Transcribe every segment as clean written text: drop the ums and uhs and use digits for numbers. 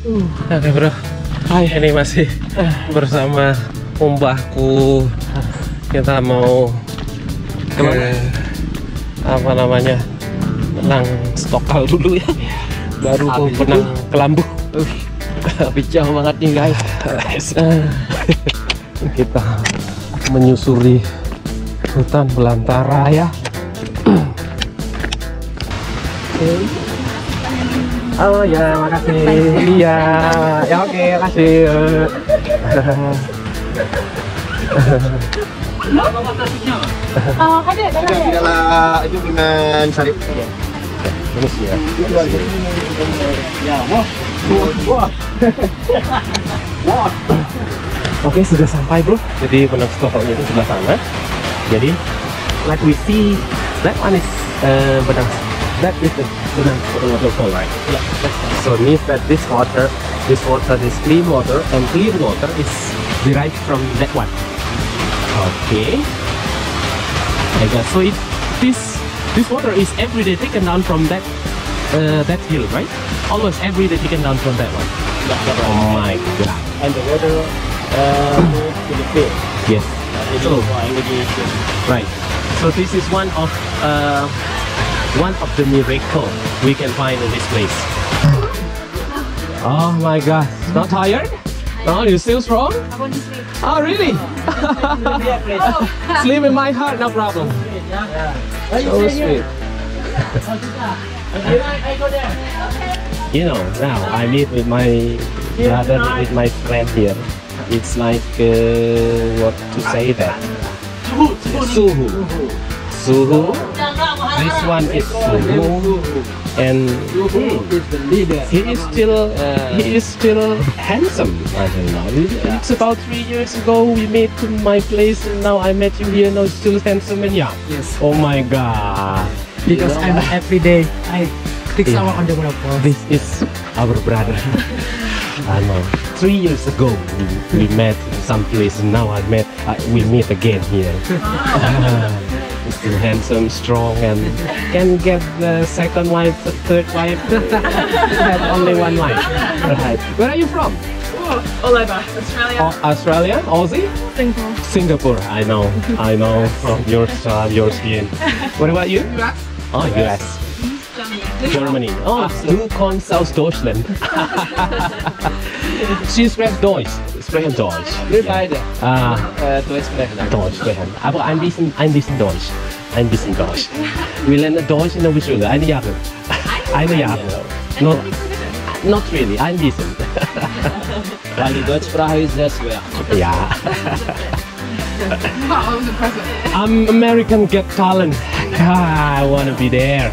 Oke bro, ini masih bersama mbahku. Kita mau ke apa namanya, Benang Stokel dulu ya, baru ke Benang Kelambu. Tapi jauh banget nih guys. Kita menyusuri hutan belantara ya. Oh ya, makasih. Iya, ya oke, makasih. Ada tidaklah itu dengan sarip. Terus ya. Oke, sudah sampai bro. Jadi Benang Stokelnya itu sebelah sana. Jadi, like we see, that one is Benang. That is the Benang waterfall, right? Yeah. So it means that this water is clean water, and clean water is derived from that one. Okay. I guess so. This water is every day taken down from that hill, right? Always every day taken down from that one. Oh my god. And the water goes to the field. Yes. So, Irrigation. right. So this is one of the miracle we can find in this place. Oh my god. Not tired? No, you still strong? I want to sleep. Oh really? Sleep in my heart, no problem. So sweet. You know, now I meet with my brother, with my friend here. It's like what to say that? Suhu. Suhu. This one is Suhu, and Is the leader. he is still handsome. I don't know. It's about 3 years ago we met to my place, and now I met you here. Now still handsome and young. Yes. Oh my god. Because I'm every day I take Yeah. sama on the waterfall. This is our brother. I know. 3 years ago we met in some place, and now we meet again here. He's still handsome, strong, and can get the second wife, the third wife. Have only one wife. Right. Where are you from? Australia. Australia? Aussie? Singapore. Singapore. I know from your style, your skin. What about you? US. Oh, US. Germany. Oh, du kommst aus Deutschland. Sie spricht Deutsch. Sprechen Deutsch. Wir beide Deutsch sprechen. Aber ein bisschen Deutsch. Ein bisschen Deutsch. Wir lernen Deutsch in der Schule. Eine Jahre. No, not really. Ein bisschen. Weil die Deutschsprache ist sehr schwer. Ja. I was impressive. I'm American Got Talent. I wanna be there.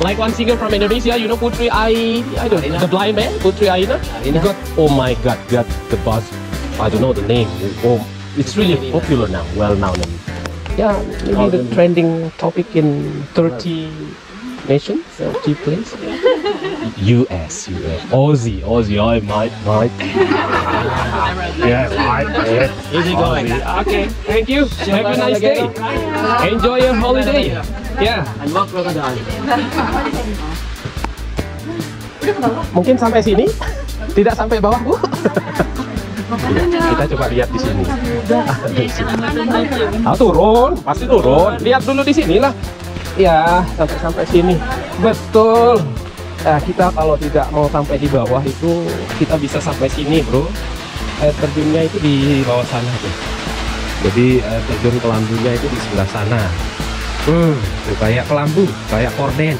Like one singer from Indonesia, you know Putri Aina, the blind man, Putri Aina. He got, oh my God, got the buzz. I don't know the name. Oh, it's really popular now, well known. Yeah, maybe the trending topic in 30 nations, 30 places. US, Aussie, I might. Yeah, right. Easy going. Okay, thank you. Have a nice day. Enjoy your holiday. Yeah. And walk crocodile. Mungkin sampai sini, tidak sampai bawah bu. Kita coba lihat di sini. Turun, pasti turun. Lihat dulu di sini lah. Ya, sampai sini. Betul. Nah, kita kalau tidak mau sampai di bawah itu kita bisa sampai sini, bro. Air terjunnya itu di bawah sana tuh. Jadi air terjun Kelambunya itu di sebelah sana. Tuh, kayak Kelambu, kayak Korden.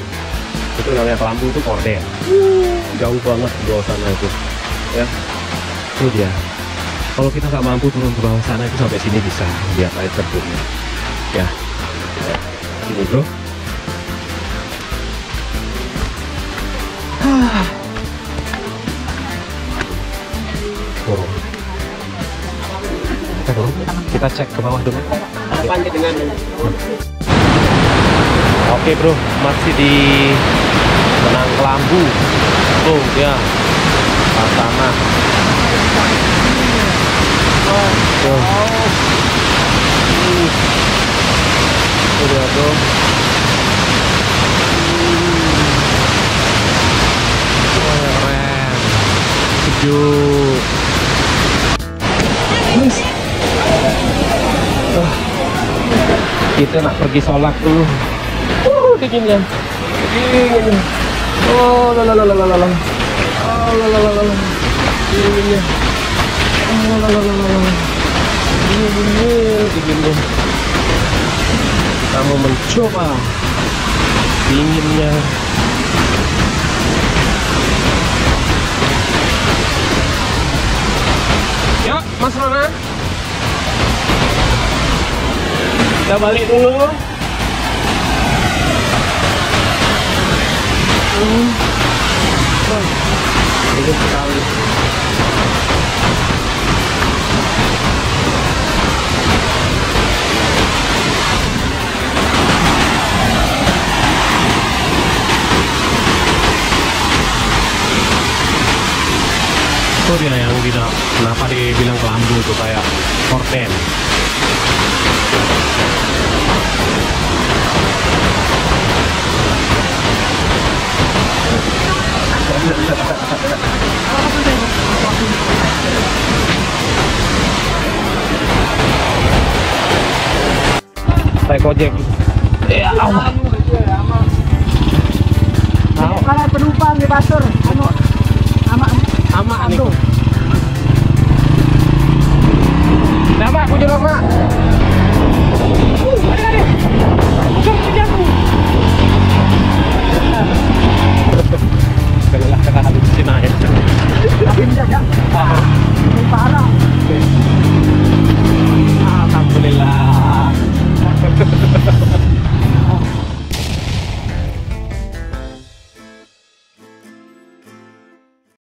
Itu namanya Kelambu, itu Korden. Jauh banget di bawah sana itu. Ya, itu dia. Kalau kita nggak mampu turun ke bawah sana itu sampai sini bisa lihat air terjunnya. Ya, ini bro. Turun. Kita cek ke bawah dulu. Oke bro, masih di Benang Kelambu. Tuh ya, ke sana. Tuh. Tuh dia bro. Keren. Yuk. Kita nak pergi sholat dulu. Dinginnya. Dinginnya. Oh, lalalalalalala. Oh, lalalalalalala. Dinginnya. Oh, lalalalalalala. Dinginnya. Kamu mencoba dinginnya. Yuk, Mas Rona. Kita balik dulu. Dingin sekali. Itu dia yang bilang, kenapa dibilang kelambu tuh kayak horden. Naik ojek. Ya Allah. Kalau penumpang di pasar, ama Ama nih.